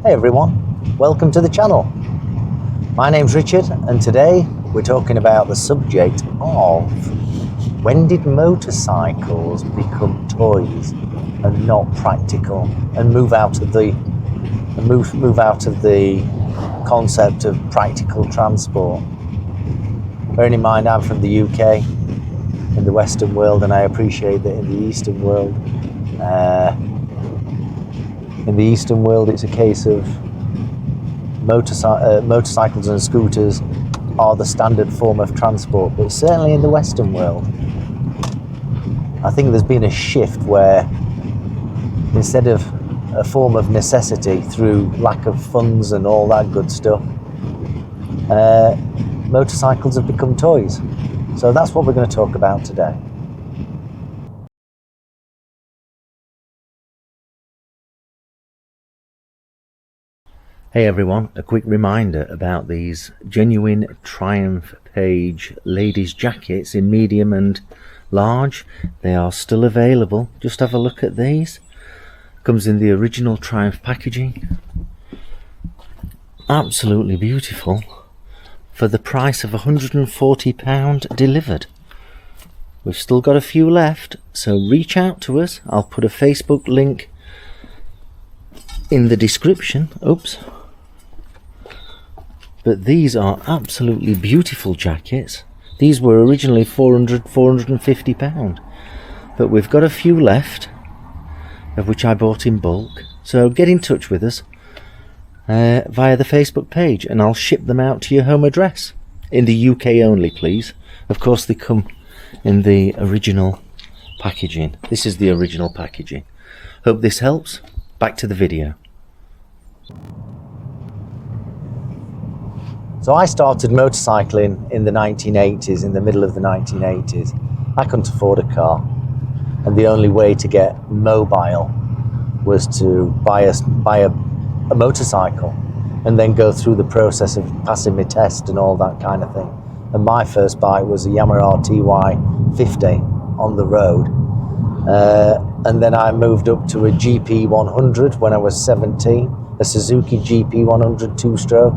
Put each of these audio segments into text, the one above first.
Hey everyone, welcome to the channel. My name's Richard and today we're talking about the subject of when did motorcycles become toys and not practical and move out of the concept of practical transport. Bearing in mind I'm from the UK, in the Western world, and I appreciate that in the Eastern world it's a case of motorcycles and scooters are the standard form of transport, but certainly in the Western world I think there's been a shift where instead of a form of necessity through lack of funds and all that good stuff, motorcycles have become toys. So that's what we're going to talk about today. Hey everyone, a quick reminder about these genuine Triumph Paige ladies jackets in medium and large. They are still available. Just have a look at these. Comes in the original Triumph packaging. Absolutely beautiful for the price of £140 delivered. We've still got a few left, so reach out to us. I'll put a Facebook link in the description. Oops. But these are absolutely beautiful jackets. These were originally £450, but we've got a few left, of which I bought in bulk. So get in touch with us via the Facebook page and I'll ship them out to your home address. In the UK only, please. Of course they come in the original packaging. This is the original packaging. Hope this helps. Back to the video. So I started motorcycling in the 1980s, in the middle of the 1980s. I couldn't afford a car, and the only way to get mobile was to buy a motorcycle and then go through the process of passing my test and all that kind of thing. And my first bike was a Yamaha TY50 on the road. And then I moved up to a GP100 when I was 17, a Suzuki GP100 two-stroke,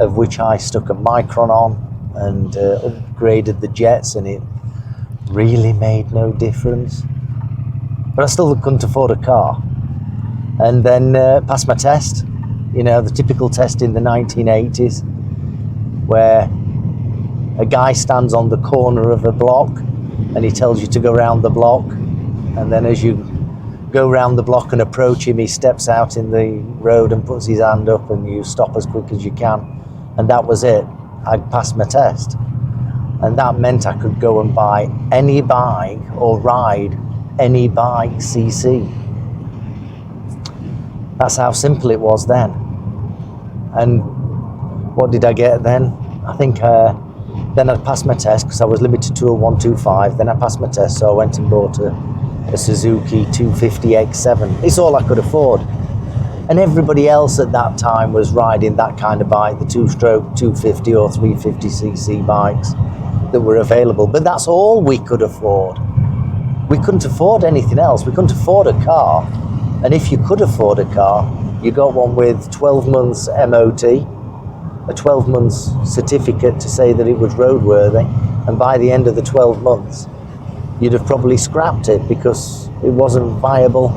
of which I stuck a Micron on and upgraded the jets, and it really made no difference. But I still couldn't afford a car. And then passed my test, you know, the typical test in the 1980s, where a guy stands on the corner of a block and he tells you to go round the block, and then as you go round the block and approach him, he steps out in the road and puts his hand up and you stop as quick as you can. And that was it. I passed my test. And that meant I could go and buy any bike or ride any bike CC. That's how simple it was then. And what did I get then? I think then I passed my test because I was limited to a 125. Then I passed my test, so I went and bought a Suzuki 250X7. It's all I could afford. And everybody else at that time was riding that kind of bike, the two-stroke 250 or 350cc bikes that were available. But that's all we could afford. We couldn't afford anything else. We couldn't afford a car. And if you could afford a car, you got one with 12 months MOT, a 12 months certificate to say that it was roadworthy. And by the end of the 12 months, you'd have probably scrapped it because it wasn't viable.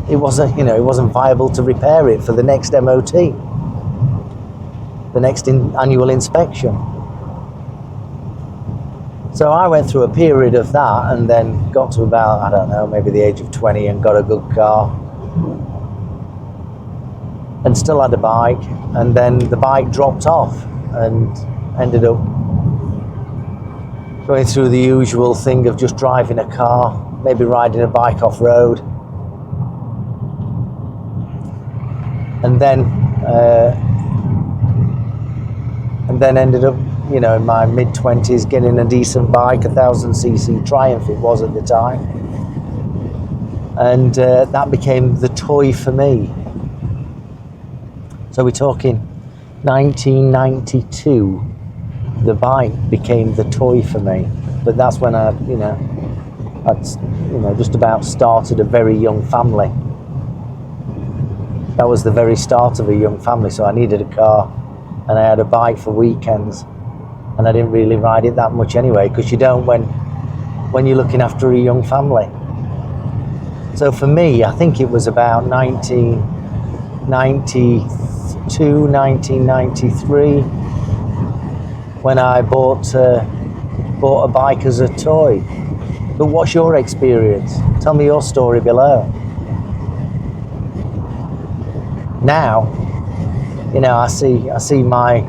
It wasn't viable to repair it for the next MOT, the next annual inspection. So I went through a period of that and then got to about, I don't know, maybe the age of 20 and got a good car. And still had a bike, and then the bike dropped off and ended up going through the usual thing of just driving a car, maybe riding a bike off-road. And then ended up, you know, in my mid-20s getting a decent bike, 1000cc Triumph it was at the time. And that became the toy for me. So we're talking 1992, the bike became the toy for me. But that's when I'd just about started a very young family. that was the very start of a young family, so I needed a car, and I had a bike for weekends, and I didn't really ride it that much anyway, because you don't when you're looking after a young family. So for me, I think it was about 1992, 1993, when I bought a bike as a toy. But what's your experience? Tell me your story below. Now, you know, I see my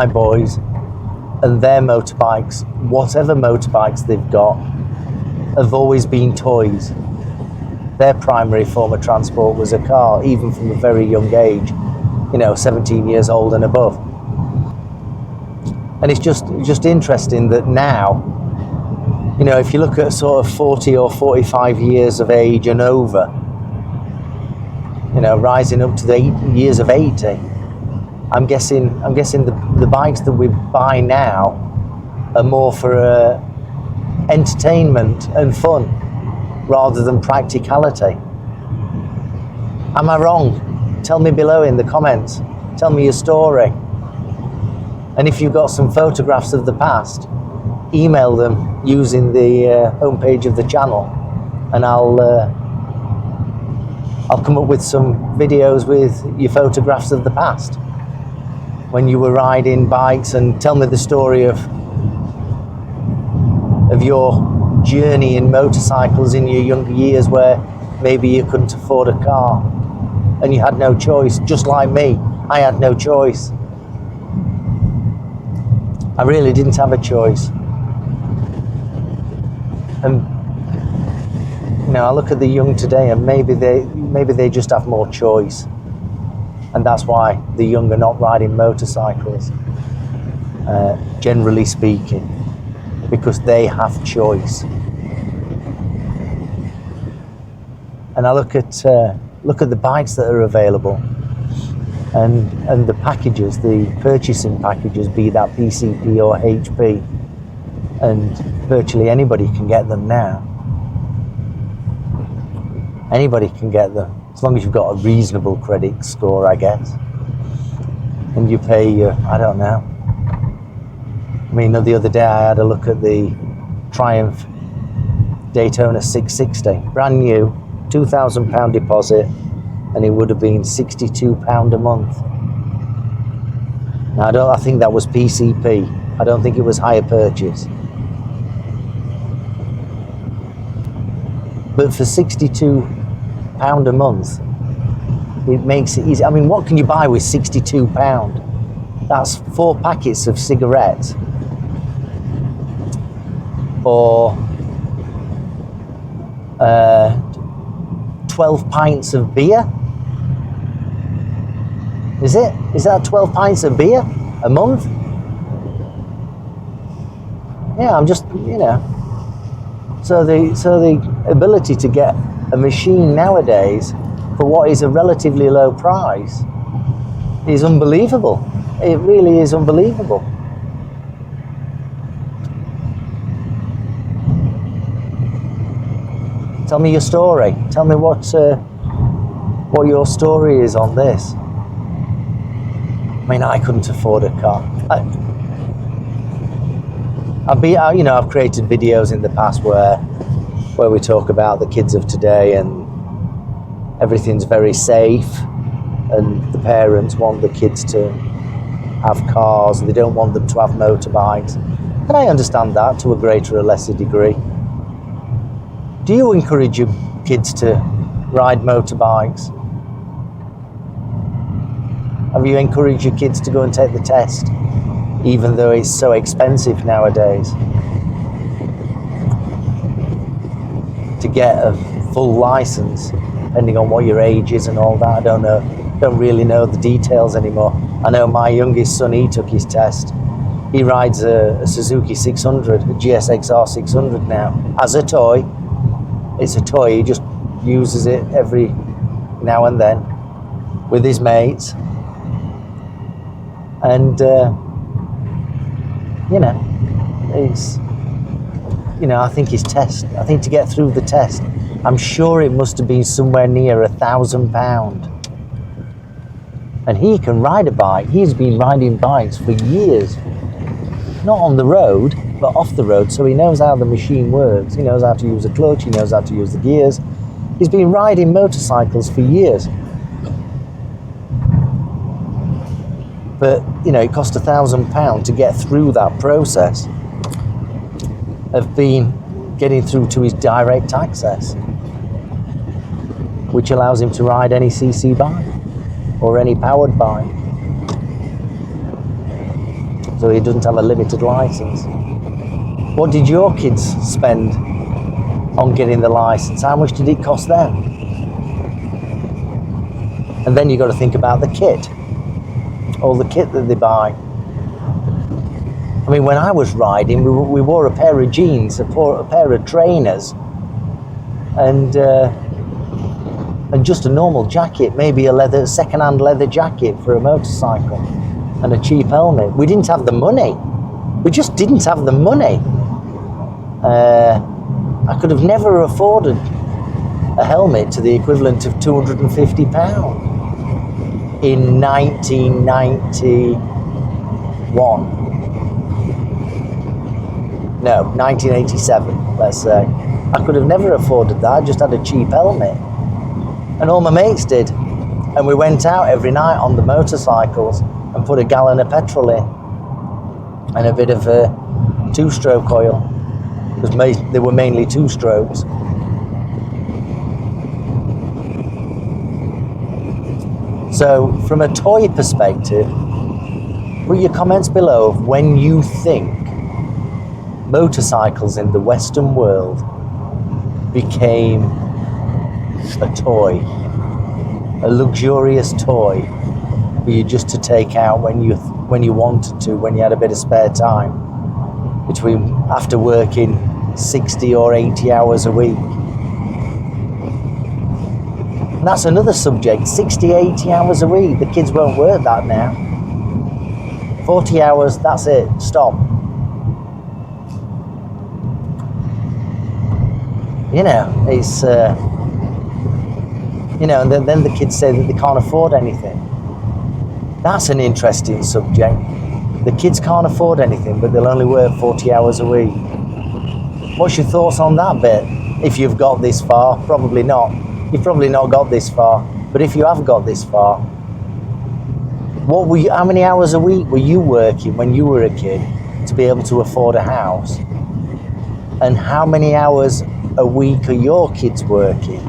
boys and their motorbikes, whatever motorbikes they've got, have always been toys. Their primary form of transport was a car, even from a very young age, you know, 17 years old and above. And it's just interesting that now, you know, if you look at sort of 40 or 45 years of age and over, you know, rising up to the years of 80, I'm guessing the bikes that we buy now are more for entertainment and fun rather than practicality. Am I wrong? Tell me below in the comments. Tell me your story. And if you've got some photographs of the past, email them using the homepage of the channel, and I'll come up with some videos with your photographs of the past when you were riding bikes, and tell me the story of your journey in motorcycles in your younger years, where maybe you couldn't afford a car and you had no choice, just like me. I had no choice. I really didn't have a choice. And you know, I look at the young today, and maybe they just have more choice, and that's why the young are not riding motorcycles, generally speaking, because they have choice. And I look at the bikes that are available, and the packages, the purchasing packages, be that PCP or HP, and virtually anybody can get them now. Anybody can get them, as long as you've got a reasonable credit score, I guess. And you pay, I don't know. I mean, the other day I had a look at the Triumph Daytona 660, brand new, £2,000 deposit, and it would have been £62 a month. Now, I think that was PCP. I don't think it was hire purchase. But for £62 a month, it makes it easy. I mean, what can you buy with £62? That's 4 packets of cigarettes, or 12 pints of beer. Is that 12 pints of beer a month? Yeah, I'm just, you know. So the ability to get a machine nowadays for what is a relatively low price is unbelievable. It really is unbelievable. Tell me your story. Tell me what your story is on this. I mean, I couldn't afford a car. I've created videos in the past where we talk about the kids of today, and everything's very safe, and the parents want the kids to have cars, and they don't want them to have motorbikes. And I understand that to a greater or lesser degree. Do you encourage your kids to ride motorbikes? Have you encouraged your kids to go and take the test, even though it's so expensive nowadays to get a full license, depending on what your age is and all that? I don't really know the details anymore. I know my youngest son, he took his test. He rides a Suzuki 600, a GSXR 600 now, as a toy. It's a toy, he just uses it every now and then with his mates. And I think to get through the test, I'm sure it must have been somewhere near £1,000. And he can ride a bike. He's been riding bikes for years. Not on the road, but off the road, so he knows how the machine works. He knows how to use the clutch, he knows how to use the gears. He's been riding motorcycles for years. But, you know, it cost £1,000 to get through that process of getting through to his direct access, which allows him to ride any CC bike or any powered bike. So he doesn't have a limited license. What did your kids spend on getting the license? How much did it cost them? And then you've got to think about the kit, all the kit that they buy. I mean, when I was riding, we wore a pair of jeans, a pair of trainers, and just a normal jacket, maybe a second-hand leather jacket for a motorcycle, and a cheap helmet. We didn't have the money. We just didn't have the money. I could have never afforded a helmet to the equivalent of £250 in 1991. No, 1987, let's say. I could have never afforded that. I just had a cheap helmet. And all my mates did. And we went out every night on the motorcycles and put a gallon of petrol in and a bit of two-stroke oil, because they were mainly two strokes. So from a toy perspective, put your comments below of when you think motorcycles in the Western world became a toy, a luxurious toy for you just to take out when you wanted to, when you had a bit of spare time, after working 60 or 80 hours a week. And that's another subject, 60, 80 hours a week. The kids won't work that now. 40 hours, that's it, stop. You know, it's, you know, and then the kids say that they can't afford anything. That's an interesting subject. The kids can't afford anything, but they'll only work 40 hours a week. What's your thoughts on that bit? If you've got this far, probably not. You've probably not got this far. But if you have got this far, how many hours a week were you working when you were a kid to be able to afford a house? And how many hours a week are your kids working?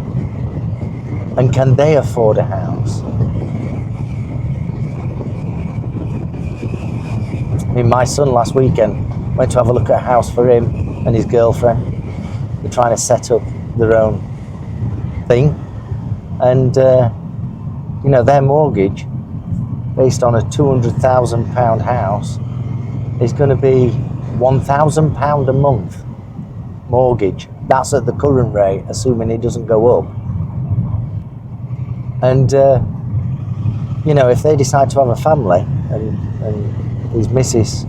And can they afford a house? I mean, my son last weekend went to have a look at a house for him and his girlfriend. They're trying to set up their own thing. And, you know, their mortgage, based on a £200,000 house, is going to be £1,000 a month mortgage. That's at the current rate, assuming it doesn't go up. And, you know, if they decide to have a family and his missus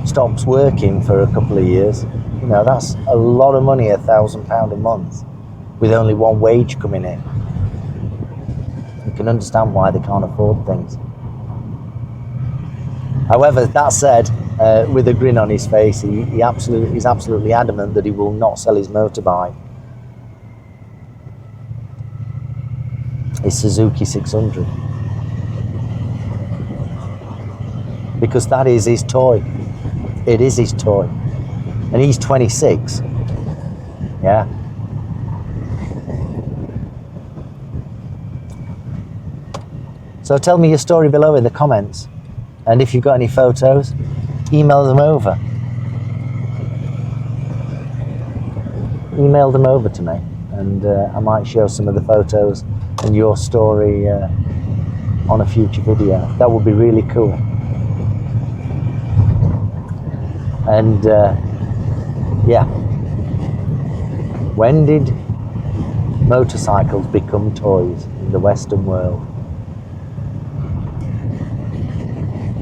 stops working for a couple of years, you know, that's a lot of money, £1,000 a month, with only one wage coming in. You can understand why they can't afford things. However, that said, with a grin on his face, he's absolutely adamant that he will not sell his motorbike. His Suzuki 600. Because that is his toy. It is his toy. And he's 26. Yeah. So tell me your story below in the comments. And if you've got any photos, email them over. Email them over to me. And I might show some of the photos and your story on a future video. That would be really cool. And yeah, when did motorcycles become toys in the Western world?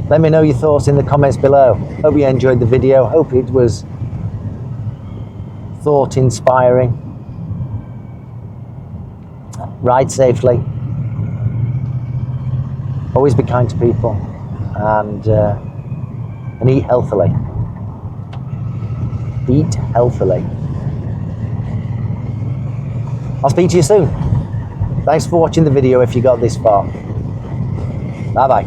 Let me know your thoughts in the comments below. Hope you enjoyed the video. Hope it was thought inspiring. ride safely, always be kind to people, and eat healthily. Eat healthily. I'll speak to you soon. Thanks for watching the video if you got this far. Bye bye.